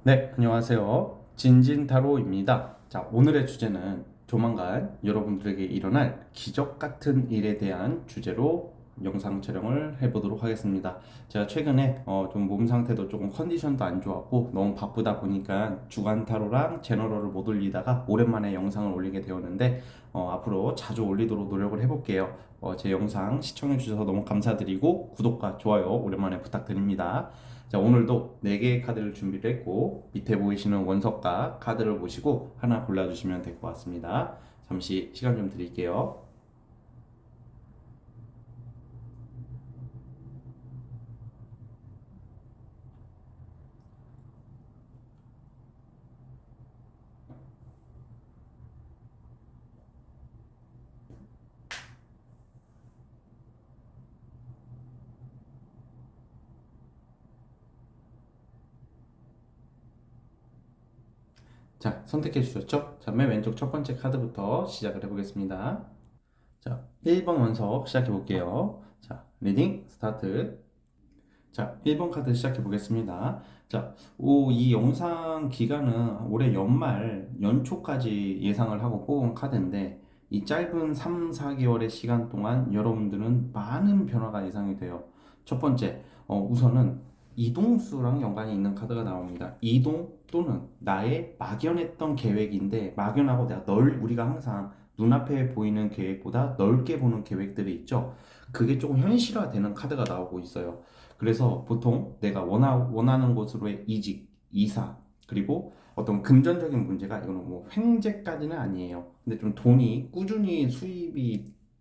네, 안녕하세요. 진진타로입니다. 자, 오늘의 주제는 조만간 여러분들에게 일어날 기적 같은 일에 대한 주제로 영상 촬영을 해보도록 하겠습니다. 제가 최근에 좀 몸 상태도 조금 컨디션도 안 좋았고 너무 바쁘다 보니까 주간 타로랑 제너럴을 못 올리다가 오랜만에 영상을 올리게 되었는데 앞으로 자주 올리도록 노력을 해볼게요. 제 영상 시청해 주셔서 너무 감사드리고 구독과 좋아요 오랜만에 부탁드립니다. 자, 오늘도 4개의 카드를 준비를 했고 밑에 보이시는 원석과 카드를 보시고 하나 골라주시면 될 것 같습니다. 잠시 시간 좀 드릴게요. 자, 선택해 주셨죠? 자, 맨 왼쪽 첫 번째 카드부터 시작을 해보겠습니다. 자, 1번 원석 시작해 볼게요. 자, 리딩 스타트. 자, 1번 카드 시작해 보겠습니다. 자, 이 영상 기간은 올해 연말, 연초까지 예상을 하고 뽑은 카드인데, 이 짧은 3, 4개월의 시간 동안 여러분들은 많은 변화가 예상이 돼요. 첫 번째, 우선은 이동수랑 연관이 있는 카드가 나옵니다. 이동 또는 나의 막연했던 계획인데, 막연하고 우리가 항상 눈앞에 보이는 계획보다 넓게 보는 계획들이 있죠. 그게 조금 현실화되는 카드가 나오고 있어요. 그래서 보통 내가 원하는 곳으로의 이직, 이사, 그리고 어떤 금전적인 문제가 이거는 뭐 횡재까지는 아니에요. 근데 좀 꾸준히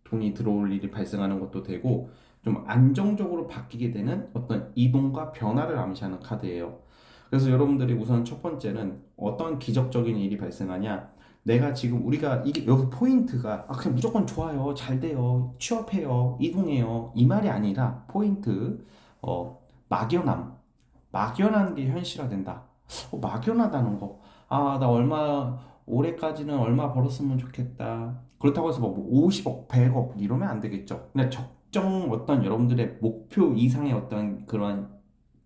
돈이 들어올 일이 발생하는 것도 되고 좀 안정적으로 바뀌게 되는 어떤 이동과 변화를 암시하는 카드예요. 그래서 여러분들이 우선 첫 번째는 어떤 기적적인 일이 발생하냐? 내가 지금 우리가 이게 여기 포인트가 그냥 무조건 좋아요, 잘 돼요, 취업해요, 이동해요 이 말이 아니라 포인트 막연함, 막연한 게 현실화된다. 막연하다는 거. 나 올해까지는 얼마 벌었으면 좋겠다. 그렇다고 해서 뭐 50억, 100억 이러면 안 되겠죠. 근데 적정 어떤 여러분들의 목표 이상의 어떤 그런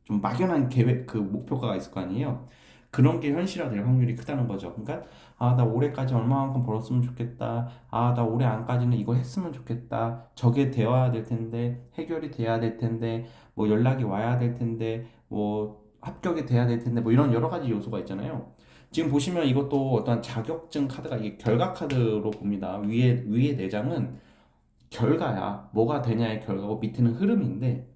좀 막연한 계획, 그 목표가 있을 거 아니에요. 그런 게 현실화될 확률이 크다는 거죠. 그러니까 나 올해까지 얼마만큼 벌었으면 좋겠다. 나 올해 안까지는 이거 했으면 좋겠다. 저게 되어야 될 텐데, 해결이 돼야 될 텐데, 뭐 연락이 와야 될 텐데, 뭐 합격이 돼야 될 텐데, 뭐 이런 여러 가지 요소가 있잖아요. 지금 보시면 이것도 어떤 자격증 카드가 이게 결과 카드로 봅니다. 위에 내장은 결과야. 뭐가 되냐의 결과고 밑에는 흐름인데,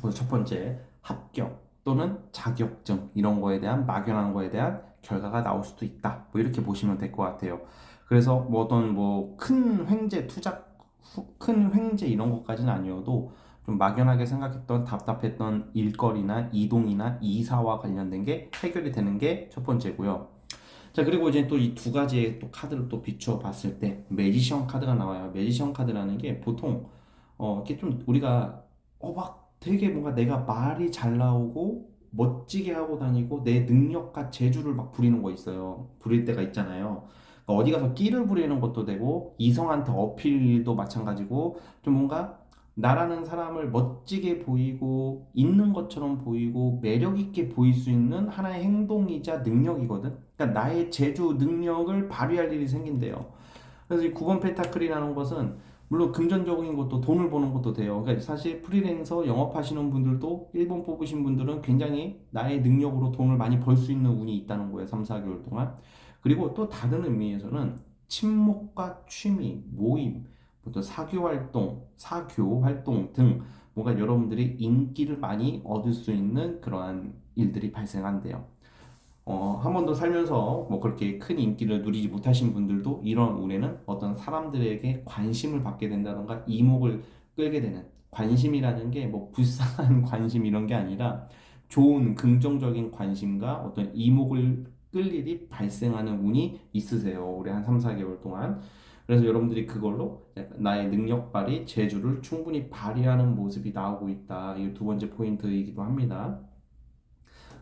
그래서 첫 번째 합격 또는 자격증 이런 거에 대한 막연한 거에 대한 결과가 나올 수도 있다. 뭐 이렇게 보시면 될 것 같아요. 그래서 뭐 어떤 뭐 큰 횡재 이런 것까지는 아니어도 좀 막연하게 생각했던 답답했던 일거리나 이동이나 이사와 관련된 게 해결이 되는 게 첫 번째고요. 자, 그리고 이제 또 이 두 가지의 또 카드를 또 비추어 봤을 때 매지션 카드가 나와요. 매지션 카드라는 게 보통 이렇게 좀 우리가 막 되게 뭔가 내가 말이 잘 나오고 멋지게 하고 다니고 내 능력과 재주를 막 부리는 거 있어요. 부릴 때가 있잖아요. 그러니까 어디 가서 끼를 부리는 것도 되고 이성한테 어필도 마찬가지고 좀 뭔가 나라는 사람을 멋지게 보이고 있는 것처럼 보이고 매력 있게 보일 수 있는 하나의 행동이자 능력이거든. 그러니까 나의 재주 능력을 발휘할 일이 생긴대요. 그래서 이 9번 펜타클이라는 것은 물론 금전적인 것도 돈을 버는 것도 돼요. 그러니까 사실 프리랜서 영업하시는 분들도 1번 뽑으신 분들은 굉장히 나의 능력으로 돈을 많이 벌 수 있는 운이 있다는 거예요. 3, 4개월 동안. 그리고 또 다른 의미에서는 친목과 취미, 모임, 또 사교 활동 등 뭔가 여러분들이 인기를 많이 얻을 수 있는 그러한 일들이 발생한대요. 한 번도 살면서 뭐 그렇게 큰 인기를 누리지 못하신 분들도 이런 운에는 어떤 사람들에게 관심을 받게 된다던가 이목을 끌게 되는 관심이라는 게 뭐 불쌍한 관심 이런 게 아니라 좋은 긍정적인 관심과 어떤 이목을 끌 일이 발생하는 운이 있으세요. 올해 한 3, 4개월 동안. 그래서 여러분들이 그걸로 나의 능력 발휘, 재주를 충분히 발휘하는 모습이 나오고 있다. 이게 두 번째 포인트이기도 합니다.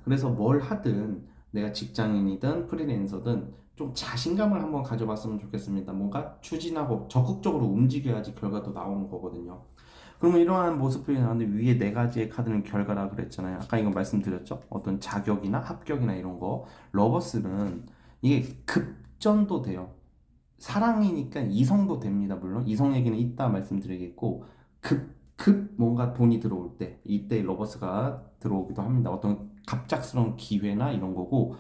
그래서 뭘 하든 내가 직장인이든 프리랜서든 좀 자신감을 한번 가져봤으면 좋겠습니다. 뭔가 추진하고 적극적으로 움직여야지 결과도 나오는 거거든요. 그러면 이러한 모습들이 나왔는데 위에 네 가지의 카드는 결과라 그랬잖아요. 아까 이거 말씀드렸죠? 어떤 자격이나 합격이나 이런 거. 러버스는 이게 급전도 돼요. 사랑이니까 이성도 됩니다. 물론 이성 얘기는 이따 말씀드리겠고 급 뭔가 돈이 들어올 때 이때 러버스가 들어오기도 합니다. 어떤 갑작스러운 기회나 이런 거고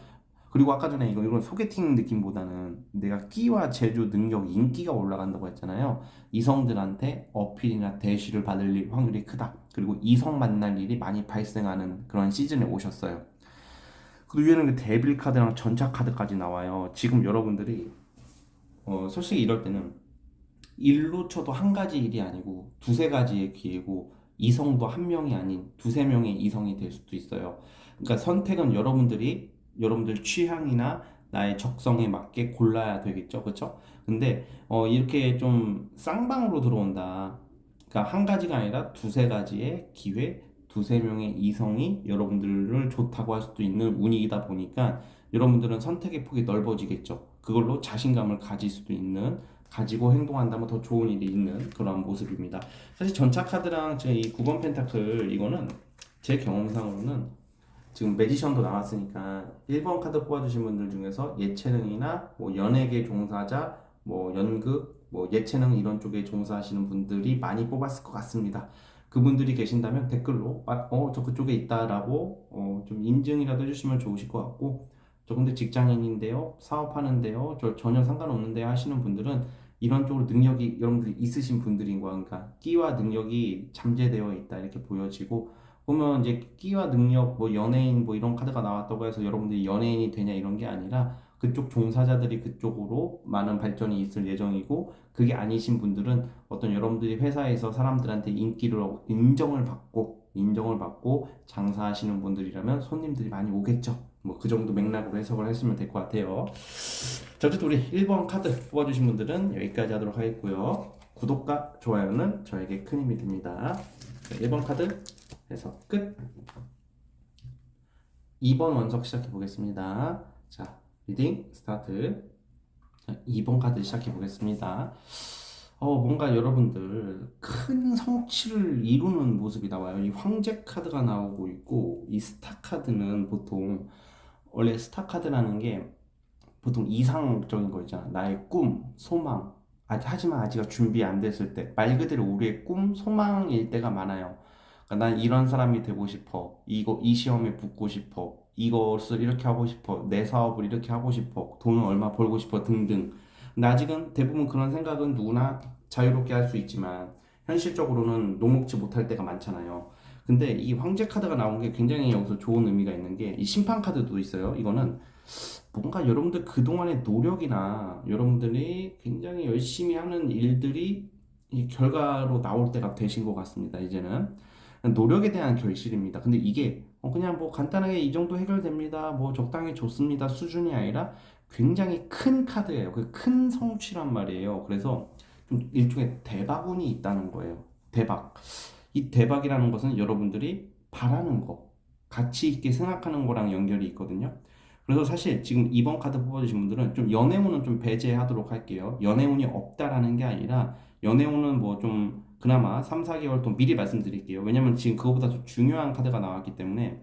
그리고 아까 전에 이건 소개팅 느낌보다는 내가 끼와 제주 능력 인기가 올라간다고 했잖아요. 이성들한테 어필이나 대시를 받을 확률이 크다. 그리고 이성 만날 일이 많이 발생하는 그런 시즌에 오셨어요. 그리고 위에는 그 데빌 카드랑 전차 카드까지 나와요. 지금 여러분들이 솔직히 이럴 때는 일로 쳐도 한 가지 일이 아니고 두세 가지의 기회고 이성도 한 명이 아닌 두세 명의 이성이 될 수도 있어요. 그러니까 선택은 여러분들 취향이나 나의 적성에 맞게 골라야 되겠죠. 그렇죠? 근데 이렇게 좀 쌍방으로 들어온다. 그러니까 한 가지가 아니라 두세 가지의 기회, 두세 명의 이성이 여러분들을 좋다고 할 수도 있는 운이다 보니까 여러분들은 선택의 폭이 넓어지겠죠. 그걸로 자신감을 가질 수도 있는 가지고 행동한다면 더 좋은 일이 있는 그런 모습입니다. 사실 전차 카드랑 제가 이 9번 펜타클 이거는 제 경험상으로는 지금 매지션도 나왔으니까 1번 카드 뽑아주신 분들 중에서 예체능이나 뭐 연예계 종사자, 뭐 연극, 뭐 예체능 이런 쪽에 종사하시는 분들이 많이 뽑았을 것 같습니다. 그분들이 계신다면 댓글로 저 그쪽에 있다라고 좀 인증이라도 해주시면 좋으실 것 같고 저 근데 직장인인데요, 사업하는데요, 저 전혀 상관없는데요 하시는 분들은 이런 쪽으로 능력이 여러분들이 있으신 분들인 거야. 그러니까 끼와 능력이 잠재되어 있다 이렇게 보여지고 보면 이제 끼와 능력 뭐 연예인 뭐 이런 카드가 나왔다고 해서 여러분들이 연예인이 되냐 이런 게 아니라 그쪽 종사자들이 그쪽으로 많은 발전이 있을 예정이고 그게 아니신 분들은 어떤 여러분들이 회사에서 사람들한테 인정을 받고 장사하시는 분들이라면 손님들이 많이 오겠죠. 뭐 그 정도 맥락으로 해석을 하시면 될 것 같아요. 자, 어쨌든 우리 1번 카드 뽑아주신 분들은 여기까지 하도록 하겠고요. 구독과 좋아요는 저에게 큰 힘이 됩니다. 자, 1번 카드 해서 끝. 2번 원석 시작해 보겠습니다. 자, 리딩 스타트. 자, 2번 카드 시작해 보겠습니다. 뭔가 여러분들 큰 성취를 이루는 모습이 나와요. 이 황제 카드가 나오고 있고 이 스타 카드는 보통 원래 스타 카드라는 게 보통 이상적인 거 있잖아. 나의 꿈, 소망. 하지만 아직 준비 안 됐을 때 말 그대로 우리의 꿈, 소망일 때가 많아요. 그러니까 난 이런 사람이 되고 싶어. 이 시험에 붙고 싶어. 이것을 이렇게 하고 싶어. 내 사업을 이렇게 하고 싶어. 돈을 얼마 벌고 싶어 등등. 근데 아직은 대부분 그런 생각은 누구나 자유롭게 할 수 있지만 현실적으로는 녹록지 못할 때가 많잖아요. 근데 이 황제 카드가 나온 게 굉장히 여기서 좋은 의미가 있는 게 이 심판 카드도 있어요. 이거는 뭔가 여러분들 그동안의 노력이나 여러분들이 굉장히 열심히 하는 일들이 이 결과로 나올 때가 되신 것 같습니다. 이제는 노력에 대한 결실입니다. 근데 이게 그냥 뭐 간단하게 이 정도 해결됩니다. 뭐 적당히 좋습니다. 수준이 아니라 굉장히 큰 카드예요. 그 큰 성취란 말이에요. 그래서 좀 일종의 대박운이 있다는 거예요. 대박. 이 대박이라는 것은 여러분들이 바라는 거, 가치 있게 생각하는 거랑 연결이 있거든요. 그래서 사실 지금 2번 카드 뽑아주신 분들은 좀 연애운은 좀 배제하도록 할게요. 연애운이 없다라는 게 아니라 연애운은 뭐 좀 그나마 3, 4개월 동안 미리 말씀드릴게요. 왜냐면 지금 그거보다 더 중요한 카드가 나왔기 때문에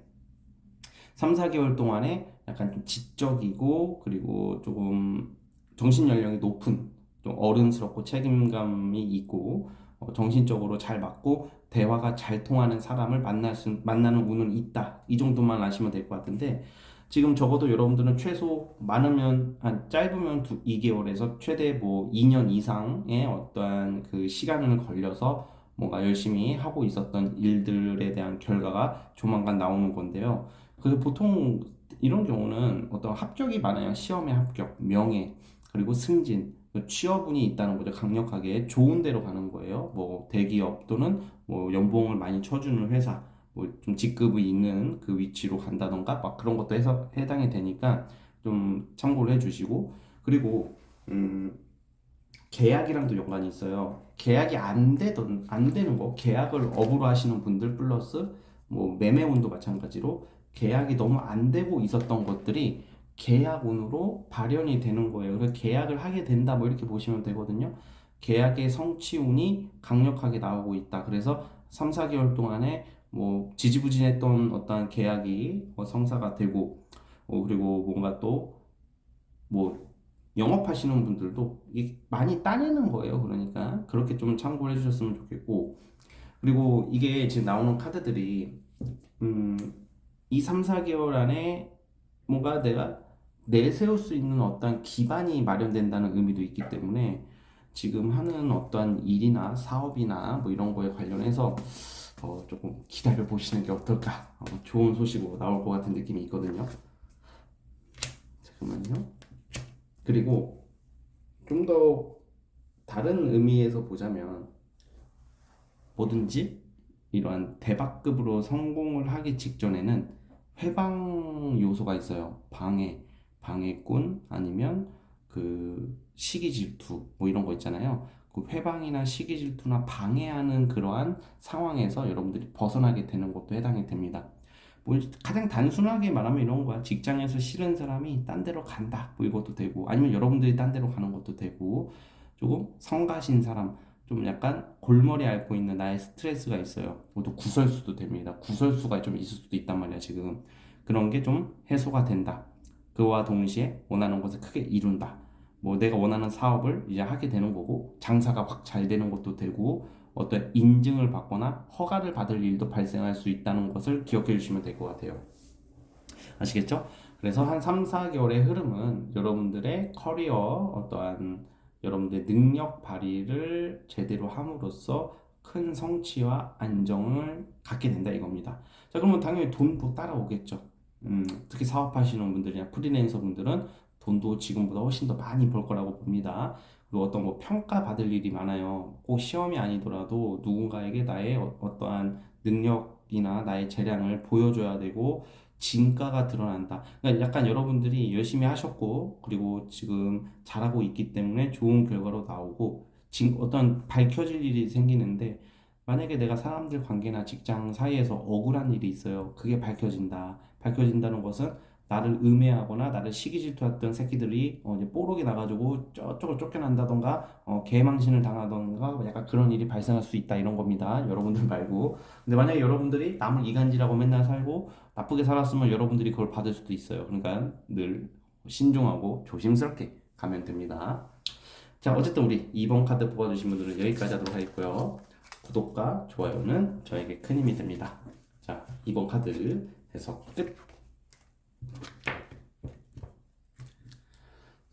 3, 4개월 동안에 약간 좀 지적이고 그리고 조금 정신 연령이 높은 좀 어른스럽고 책임감이 있고 정신적으로 잘 맞고 대화가 잘 통하는 사람을 만나는 운은 있다. 이 정도만 아시면 될 것 같은데 지금 적어도 여러분들은 최소 많으면 짧으면 2개월에서 최대 뭐 2년 이상의 어떠한 그 시간을 걸려서 뭔가 열심히 하고 있었던 일들에 대한 결과가 조만간 나오는 건데요. 그 보통 이런 경우는 어떤 합격이 많아요. 시험의 합격, 명예, 그리고 승진, 취업운이 있다는 거죠. 강력하게 좋은 데로 가는 거예요. 뭐 대기업 또는 뭐 연봉을 많이 쳐주는 회사, 뭐 좀 직급이 있는 그 위치로 간다던가 막 그런 것도 해서 해당이 되니까 좀 참고를 해주시고 그리고 계약이랑도 연관이 있어요. 계약이 안 되는 거, 계약을 업으로 하시는 분들 플러스 뭐 매매운도 마찬가지로 계약이 너무 안 되고 있었던 것들이 계약운으로 발현이 되는 거예요. 그래서 계약을 하게 된다 뭐 이렇게 보시면 되거든요. 계약의 성취운이 강력하게 나오고 있다. 그래서 3, 4개월 동안에 뭐 지지부진했던 어떤 계약이 성사가 되고, 그리고 뭔가 또 뭐 영업하시는 분들도 이게 많이 따내는 거예요. 그러니까 그렇게 좀 참고를 해주셨으면 좋겠고, 그리고 이게 지금 나오는 카드들이 음, 2, 3, 4개월 안에 뭔가 내가 내세울 수 있는 어떤 기반이 마련된다는 의미도 있기 때문에 지금 하는 어떠한 일이나 사업이나 뭐 이런 거에 관련해서 조금 기다려 보시는 게 어떨까? 좋은 소식으로 나올 것 같은 느낌이 있거든요. 잠깐만요. 그리고 좀 더 다른 의미에서 보자면 뭐든지 이러한 대박급으로 성공을 하기 직전에는 회방 요소가 있어요. 방해꾼 아니면 그 시기 질투 뭐 이런 거 있잖아요. 그 회방이나 시기 질투나 방해하는 그러한 상황에서 여러분들이 벗어나게 되는 것도 해당이 됩니다. 뭐 가장 단순하게 말하면 이런 거야. 직장에서 싫은 사람이 딴 데로 간다. 뭐 이것도 되고 아니면 여러분들이 딴 데로 가는 것도 되고 조금 성가신 사람 좀 약간 골머리 앓고 있는 나의 스트레스가 있어요. 그것도 구설수도 됩니다. 구설수가 좀 있을 수도 있단 말이야, 지금. 그런 게 좀 해소가 된다. 그와 동시에 원하는 것을 크게 이룬다. 뭐 내가 원하는 사업을 이제 하게 되는 거고, 장사가 확 잘 되는 것도 되고, 어떤 인증을 받거나 허가를 받을 일도 발생할 수 있다는 것을 기억해 주시면 될 것 같아요. 아시겠죠? 그래서 한 3, 4개월의 흐름은 여러분들의 커리어 어떠한 여러분들의 능력 발휘를 제대로 함으로써 큰 성취와 안정을 갖게 된다 이겁니다. 자, 그러면 당연히 돈도 따라오겠죠. 특히 사업하시는 분들이나 프리랜서 분들은 돈도 지금보다 훨씬 더 많이 벌 거라고 봅니다. 그리고 어떤 뭐 평가 받을 일이 많아요. 꼭 시험이 아니더라도 누군가에게 나의 어떠한 능력이나 나의 재량을 보여줘야 되고 진가가 드러난다. 그러니까 약간 여러분들이 열심히 하셨고, 그리고 지금 잘하고 있기 때문에 좋은 결과로 나오고, 지금 어떤 밝혀질 일이 생기는데, 만약에 내가 사람들 관계나 직장 사이에서 억울한 일이 있어요. 그게 밝혀진다. 밝혀진다는 것은 나를 음해하거나 나를 시기 질투했던 새끼들이 이제 뽀록이 나가지고 저쪽을 쫓겨난다던가 개망신을 당하던가 약간 그런 일이 발생할 수 있다 이런 겁니다. 여러분들 말고. 근데 만약에 여러분들이 남을 이간질하고 맨날 살고 나쁘게 살았으면 여러분들이 그걸 받을 수도 있어요. 그러니까 늘 신중하고 조심스럽게 가면 됩니다. 자, 어쨌든 우리 2번 카드 뽑아주신 분들은 여기까지 하도록 하겠고요. 구독과 좋아요는 저에게 큰 힘이 됩니다. 자, 2번 카드 해석 끝.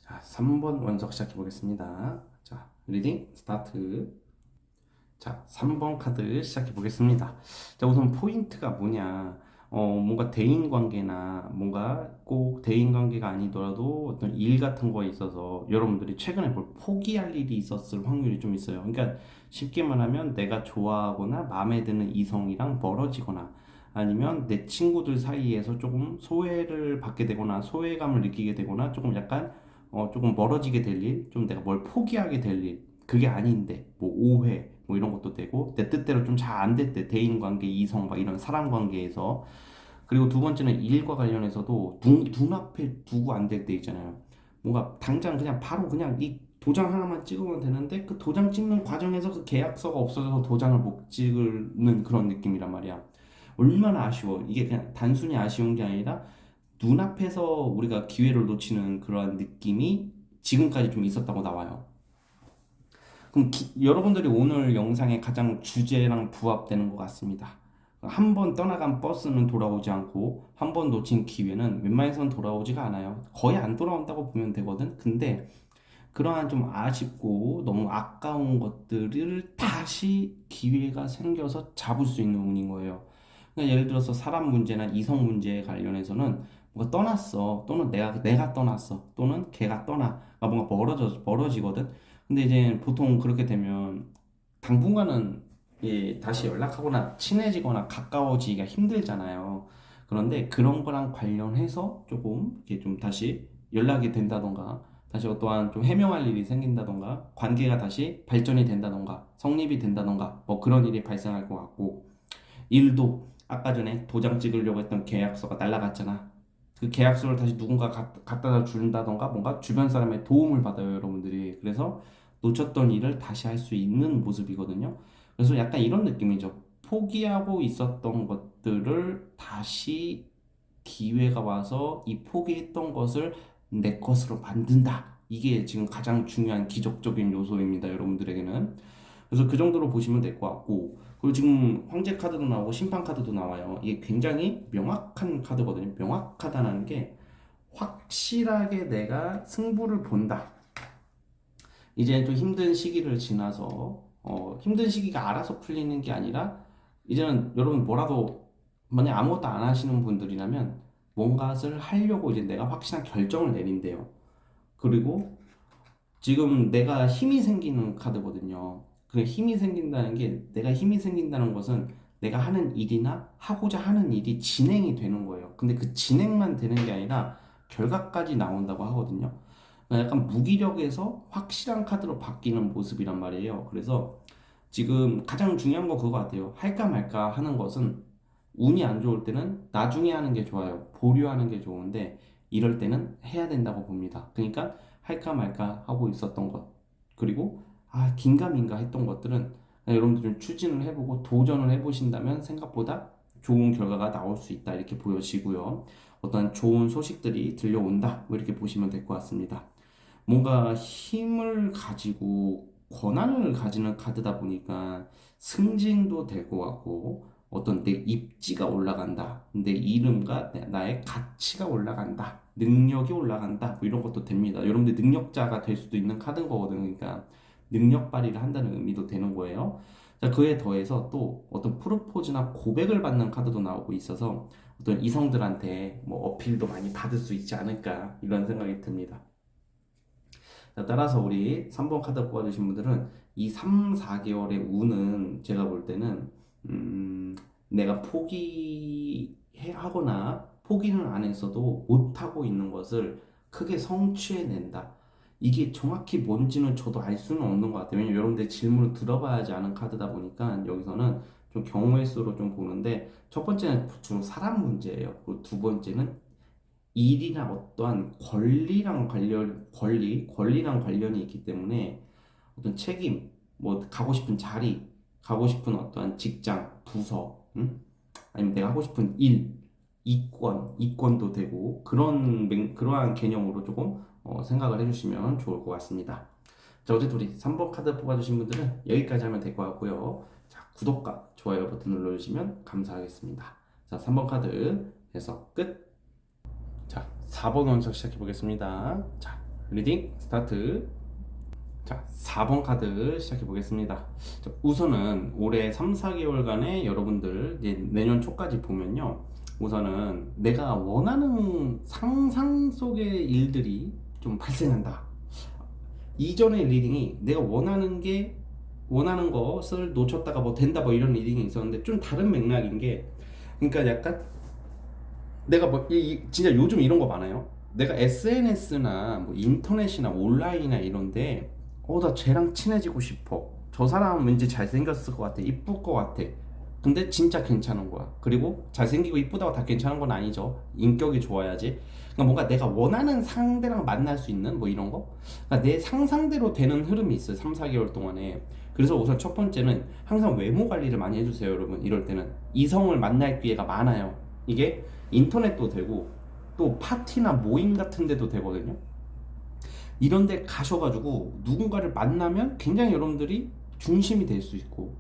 자, 3번 원석 시작해 보겠습니다. 자, 리딩 스타트. 자, 3번 카드 시작해 보겠습니다. 자, 우선 포인트가 뭐냐? 뭔가 대인 관계나 뭔가 꼭 대인 관계가 아니더라도 어떤 일 같은 거에 있어서 여러분들이 최근에 뭘 포기할 일이 있었을 확률이 좀 있어요. 그러니까 쉽게 말하면 내가 좋아하거나 마음에 드는 이성이랑 멀어지거나 아니면 내 친구들 사이에서 조금 소외를 받게 되거나 소외감을 느끼게 되거나 조금 약간 조금 멀어지게 될 일, 좀 내가 뭘 포기하게 될 일, 그게 아닌데 뭐 오해 뭐 이런 것도 되고 내 뜻대로 좀 잘 안 됐대 대인 관계 이성 막 이런 사람 관계에서. 그리고 두 번째는 일과 관련해서도 눈앞에 두고 안 될 때 있잖아요. 뭔가 당장 그냥 바로 그냥 이 도장 하나만 찍으면 되는데 그 도장 찍는 과정에서 그 계약서가 없어져서 도장을 못 찍는 그런 느낌이란 말이야. 얼마나 아쉬워. 이게 그냥 단순히 아쉬운 게 아니라 눈앞에서 우리가 기회를 놓치는 그러한 느낌이 지금까지 좀 있었다고 나와요. 그럼 여러분들이 오늘 영상의 가장 주제랑 부합되는 것 같습니다. 한 번 떠나간 버스는 돌아오지 않고 한 번 놓친 기회는 웬만해선 돌아오지가 않아요. 거의 안 돌아온다고 보면 되거든. 근데 그러한 좀 아쉽고 너무 아까운 것들을 다시 기회가 생겨서 잡을 수 있는 운인 거예요. 그러니까 예를 들어서 사람 문제나 이성 문제에 관련해서는 뭔가 떠났어 또는 내가 떠났어 또는 걔가 떠나 뭔가 멀어지거든. 근데 이제 보통 그렇게 되면 당분간은 다시 연락하거나 친해지거나 가까워지기가 힘들잖아요. 그런데 그런 거랑 관련해서 조금 이렇게 좀 다시 연락이 된다던가 다시 어떠한 좀 해명할 일이 생긴다던가 관계가 다시 발전이 된다던가 성립이 된다던가 뭐 그런 일이 발생할 것 같고, 일도 아까 전에 도장 찍으려고 했던 계약서가 날라갔잖아. 그 계약서를 다시 누군가 갖다 준다던가 뭔가 주변 사람의 도움을 받아요, 여러분들이. 그래서 놓쳤던 일을 다시 할 수 있는 모습이거든요. 그래서 약간 이런 느낌이죠. 포기하고 있었던 것들을 다시 기회가 와서 이 포기했던 것을 내 것으로 만든다. 이게 지금 가장 중요한 기적적인 요소입니다, 여러분들에게는. 그래서 그 정도로 보시면 될 것 같고, 그리고 지금 황제 카드도 나오고 심판 카드도 나와요. 이게 굉장히 명확한 카드거든요. 명확하다는 게 확실하게 내가 승부를 본다. 이제 좀 힘든 시기를 지나서 힘든 시기가 알아서 풀리는 게 아니라 이제는 여러분 뭐라도 만약 아무것도 안 하시는 분들이라면 뭔가를 하려고 이제 내가 확실한 결정을 내린대요. 그리고 지금 내가 힘이 생기는 카드거든요. 그 힘이 생긴다는 게 내가 힘이 생긴다는 것은 내가 하는 일이나 하고자 하는 일이 진행이 되는 거예요. 근데 그 진행만 되는 게 아니라 결과까지 나온다고 하거든요. 약간 무기력에서 확실한 카드로 바뀌는 모습이란 말이에요. 그래서 지금 가장 중요한 거 그거 같아요. 할까 말까 하는 것은 운이 안 좋을 때는 나중에 하는 게 좋아요. 보류하는 게 좋은데 이럴 때는 해야 된다고 봅니다. 그러니까 할까 말까 하고 있었던 것 그리고 긴가민가 했던 것들은 여러분들 좀 추진을 해보고 도전을 해보신다면 생각보다 좋은 결과가 나올 수 있다 이렇게 보여지고요. 어떤 좋은 소식들이 들려온다 뭐 이렇게 보시면 될 것 같습니다. 뭔가 힘을 가지고 권한을 가지는 카드다 보니까 승진도 될 것 같고 어떤 내 입지가 올라간다. 내 이름과 나의 가치가 올라간다. 능력이 올라간다. 뭐 이런 것도 됩니다. 여러분들 능력자가 될 수도 있는 카드인 거거든요. 그러니까 능력 발휘를 한다는 의미도 되는 거예요. 자, 그에 더해서 또 어떤 프로포즈나 고백을 받는 카드도 나오고 있어서 어떤 이성들한테 뭐 어필도 많이 받을 수 있지 않을까 이런 생각이 듭니다. 자, 따라서 우리 3번 카드 뽑아주신 분들은 이 3, 4개월의 운은 제가 볼 때는 내가 포기하거나 포기는 안 했어도 못하고 있는 것을 크게 성취해낸다. 이게 정확히 뭔지는 저도 알 수는 없는 것 같아요. 왜냐면 여러분들 질문을 들어봐야지 아는 카드다 보니까 여기서는 좀 경우의 수로 좀 보는데 첫 번째는 주로 사람 문제예요. 그리고 두 번째는 일이나 어떠한 권리랑 관련이 있기 때문에 어떤 책임, 뭐 가고 싶은 자리, 가고 싶은 어떠한 직장, 부서, 아니면 내가 하고 싶은 일, 이권도 되고 그러한 개념으로 조금 생각을 해주시면 좋을 것 같습니다. 자, 어쨌든 우리 3번 카드 뽑아주신 분들은 여기까지 하면 될 것 같고요. 자, 구독과 좋아요 버튼 눌러주시면 감사하겠습니다. 자, 3번 카드 해서 끝. 자, 4번 원석 시작해 보겠습니다. 자, 리딩 스타트. 자, 4번 카드 시작해 보겠습니다. 자, 우선은 올해 3, 4개월간의 여러분들 이제 내년 초까지 보면요. 우선은 내가 원하는 상상 속의 일들이 좀 발생한다. 이전의 리딩이 내가 원하는 것을 놓쳤다가 뭐 된다 뭐 이런 리딩이 있었는데 좀 다른 맥락인 게 그러니까 약간 내가 뭐 진짜 요즘 이런 거 많아요. 내가 SNS나 뭐 인터넷이나 온라인이나 이런데 나 쟤랑 친해지고 싶어. 저 사람 왠지 잘생겼을 것 같아. 이쁠 것 같아. 근데 진짜 괜찮은 거야. 그리고 잘생기고 이쁘다고 다 괜찮은 건 아니죠. 인격이 좋아야지. 그러니까 뭔가 내가 원하는 상대랑 만날 수 있는 뭐 이런 거. 그러니까 내 상상대로 되는 흐름이 있어요. 3, 4개월 동안에. 그래서 우선 첫 번째는 항상 외모 관리를 많이 해주세요, 여러분. 이럴 때는 이성을 만날 기회가 많아요. 이게 인터넷도 되고 또 파티나 모임 같은 데도 되거든요. 이런 데 가셔가지고 누군가를 만나면 굉장히 여러분들이 중심이 될 수 있고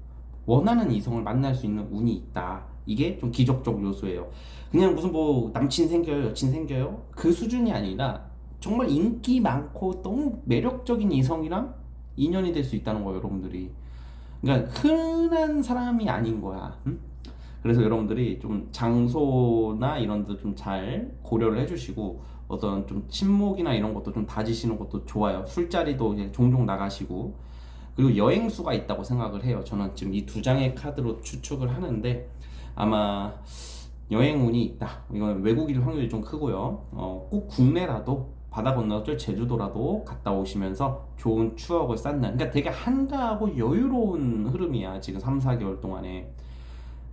원하는 이성을 만날 수 있는 운이 있다. 이게 좀 기적적 요소예요. 그냥 무슨 뭐 남친 생겨요, 여친 생겨요 그 수준이 아니라 정말 인기 많고 너무 매력적인 이성이랑 인연이 될 수 있다는 거예요, 여러분들이. 그러니까 흔한 사람이 아닌 거야. 응? 그래서 여러분들이 좀 장소나 이런 데 좀 잘 고려를 해주시고 어떤 좀 친목이나 이런 것도 좀 다지시는 것도 좋아요. 술자리도 이제 종종 나가시고 그리고 여행수가 있다고 생각을 해요. 저는 지금 이 두 장의 카드로 추측을 하는데 아마 여행운이 있다. 이건 외국일 확률이 좀 크고요. 꼭 국내라도 바다 건너서 제주도라도 갔다 오시면서 좋은 추억을 쌓는 그러니까 되게 한가하고 여유로운 흐름이야. 지금 3, 4개월 동안에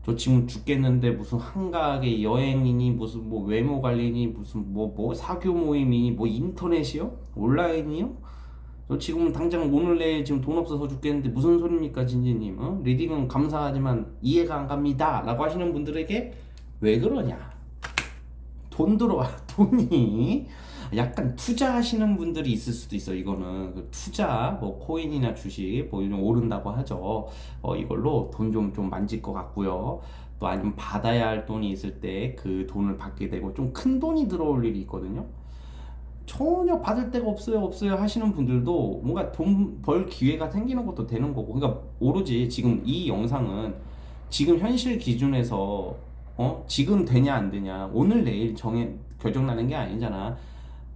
저 지금 죽겠는데 무슨 한가하게 여행이니 무슨 뭐 외모 관리니 무슨 뭐 사교 모임이니 뭐 인터넷이요? 온라인이요? 너 지금 당장 오늘 내일 지금 돈 없어서 죽겠는데 무슨 소리입니까, 진지님? 리딩은 감사하지만 이해가 안 갑니다. 라고 하시는 분들에게 왜 그러냐? 돈 들어와, 돈이. 약간 투자하시는 분들이 있을 수도 있어. 이거는 그 투자, 뭐 코인이나 주식 뭐 요즘 오른다고 하죠. 이걸로 돈 좀 만질 것 같고요. 또 아니면 받아야 할 돈이 있을 때 그 돈을 받게 되고 좀 큰 돈이 들어올 일이 있거든요. 전혀 받을 데가 없어요 하시는 분들도 뭔가 돈 벌 기회가 생기는 것도 되는 거고. 그러니까 오로지 지금 이 영상은 지금 현실 기준에서 지금 되냐 안 되냐 오늘 내일 정해 결정 나는 게 아니잖아.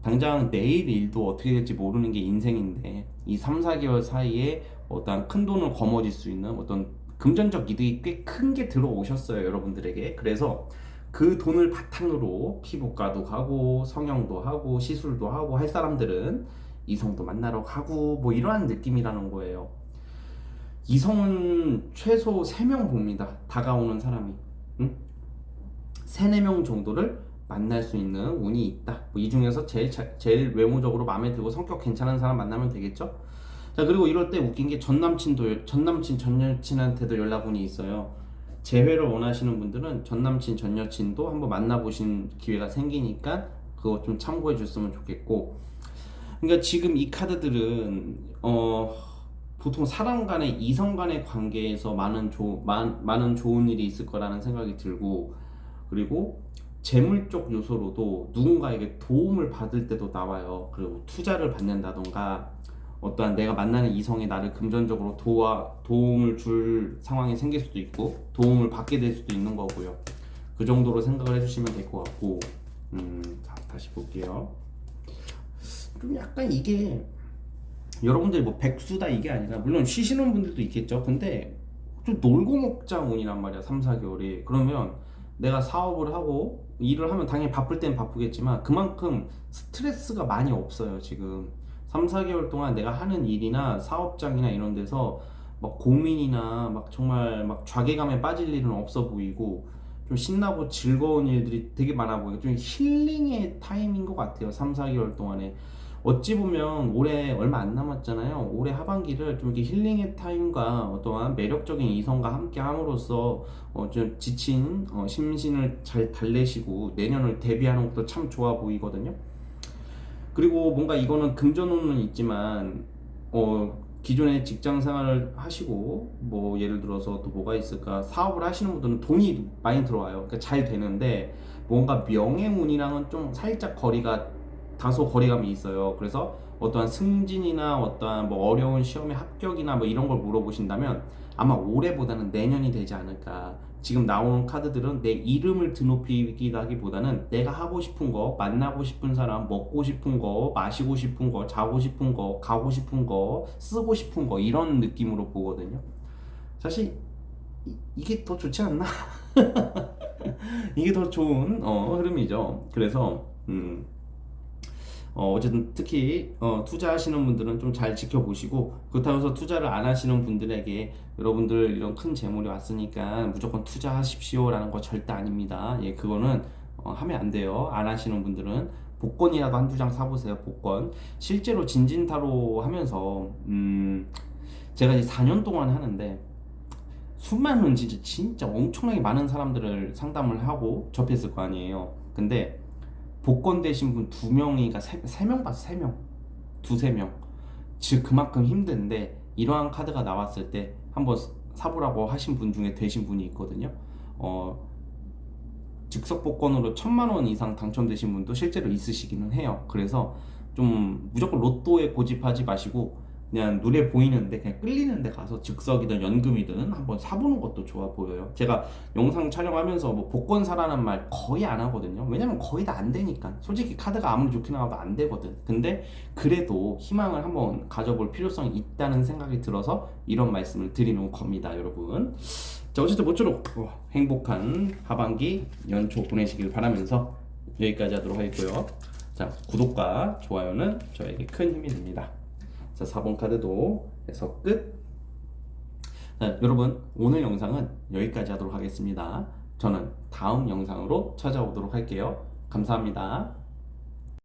당장 내일 일도 어떻게 될지 모르는 게 인생인데 이 3, 4개월 사이에 어떤 큰 돈을 거머쥘 수 있는 어떤 금전적 이득이 꽤 큰 게 들어오셨어요, 여러분들에게. 그래서 그 돈을 바탕으로 피부과도 가고 성형도 하고 시술도 하고 할 사람들은 이성도 만나러 가고 뭐 이러한 느낌이라는 거예요. 이성은 최소 3명 봅니다, 다가오는 사람이. 응? 3, 4명 정도를 만날 수 있는 운이 있다. 뭐이 중에서 제일 외모적으로 마음에 들고 성격 괜찮은 사람 만나면 되겠죠? 자, 그리고 이럴 때 웃긴 게 전 남친, 전 여친한테도 연락운이 있어요. 재회를 원하시는 분들은 전 남친, 전 여친도 한번 만나보신 기회가 생기니까 그거 좀 참고해 줬으면 좋겠고. 그러니까 지금 이 카드들은 보통 사람 간의 이성 간의 관계에서 많은 좋은 일이 있을 거라는 생각이 들고, 그리고 재물적 요소로도 누군가에게 도움을 받을 때도 나와요. 그리고 투자를 받는다던가 어떠한 내가 만나는 이성이 나를 금전적으로 도움을 줄 상황이 생길 수도 있고 도움을 받게 될 수도 있는 거고요. 그 정도로 생각을 해주시면 될 것 같고. 자, 다시 볼게요. 좀 약간 이게 여러분들이 뭐 백수다 이게 아니라 물론 쉬시는 분들도 있겠죠. 근데 좀 놀고 먹자 운이란 말이야, 3, 4개월이. 그러면 내가 사업을 하고 일을 하면 당연히 바쁠 땐 바쁘겠지만 그만큼 스트레스가 많이 없어요. 지금 3, 4개월 동안 내가 하는 일이나 사업장이나 이런 데서 막 고민이나 막 정말 막 좌계감에 빠질 일은 없어 보이고 좀 신나고 즐거운 일들이 되게 많아 보여요. 좀 힐링의 타임인 것 같아요, 3, 4개월 동안에. 어찌 보면 올해 얼마 안 남았잖아요. 올해 하반기를 좀 이렇게 힐링의 타임과 어떠한 매력적인 이성과 함께 함으로써 좀 지친 심신을 잘 달래시고 내년을 대비하는 것도 참 좋아 보이거든요. 그리고 뭔가 이거는 금전운은 있지만 기존에 직장 생활을 하시고 뭐 예를 들어서 또 뭐가 있을까, 사업을 하시는 분들은 돈이 많이 들어와요. 그러니까 잘 되는데 뭔가 명예운이랑은 좀 살짝 다소 거리감이 있어요. 그래서 어떠한 승진이나 어떠한 뭐 어려운 시험의 합격이나 뭐 이런 걸 물어보신다면 아마 올해보다는 내년이 되지 않을까. 지금 나오는 카드들은 내 이름을 드높이기보다는 내가 하고 싶은 거, 만나고 싶은 사람, 먹고 싶은 거, 마시고 싶은 거, 자고 싶은 거, 가고 싶은 거, 쓰고 싶은 거, 이런 느낌으로 보거든요. 사실 이게 더 좋지 않나? 이게 더 좋은 흐름이죠. 그래서 어쨌든 특히 투자하시는 분들은 좀 잘 지켜보시고, 그렇다고 해서 투자를 안 하시는 분들에게 여러분들 이런 큰 재물이 왔으니까 무조건 투자하십시오 라는 거 절대 아닙니다. 예, 그거는 하면 안 돼요. 안 하시는 분들은 복권이라도 한두 장 사보세요. 복권. 실제로 진진타로 하면서 제가 이제 4년 동안 하는데 수많은 진짜 엄청나게 많은 사람들을 상담을 하고 접했을 거 아니에요. 근데 복권 되신 분 2명이가 3명 봤어. 3명. 두세 명. 즉 그만큼 힘든데 이러한 카드가 나왔을 때 한번 사보라고 하신 분 중에 되신 분이 있거든요. 즉석 복권으로 1,000만 원 이상 당첨되신 분도 실제로 있으시기는 해요. 그래서 좀 무조건 로또에 고집하지 마시고 그냥 눈에 보이는데 그냥 끌리는 데 가서 즉석이든 연금이든 한번 사보는 것도 좋아 보여요. 제가 영상 촬영하면서 뭐 복권 사라는 말 거의 안 하거든요. 왜냐면 거의 다 안 되니까. 솔직히 카드가 아무리 좋게 나와도 안 되거든. 근데 그래도 희망을 한번 가져볼 필요성이 있다는 생각이 들어서 이런 말씀을 드리는 겁니다, 여러분. 자, 어쨌든 모쪼록 행복한 하반기 연초 보내시길 바라면서 여기까지 하도록 하겠고요. 자, 구독과 좋아요는 저에게 큰 힘이 됩니다. 자, 4번 카드도 해서 끝. 자, 여러분, 오늘 영상은 여기까지 하도록 하겠습니다. 저는 다음 영상으로 찾아오도록 할게요. 감사합니다.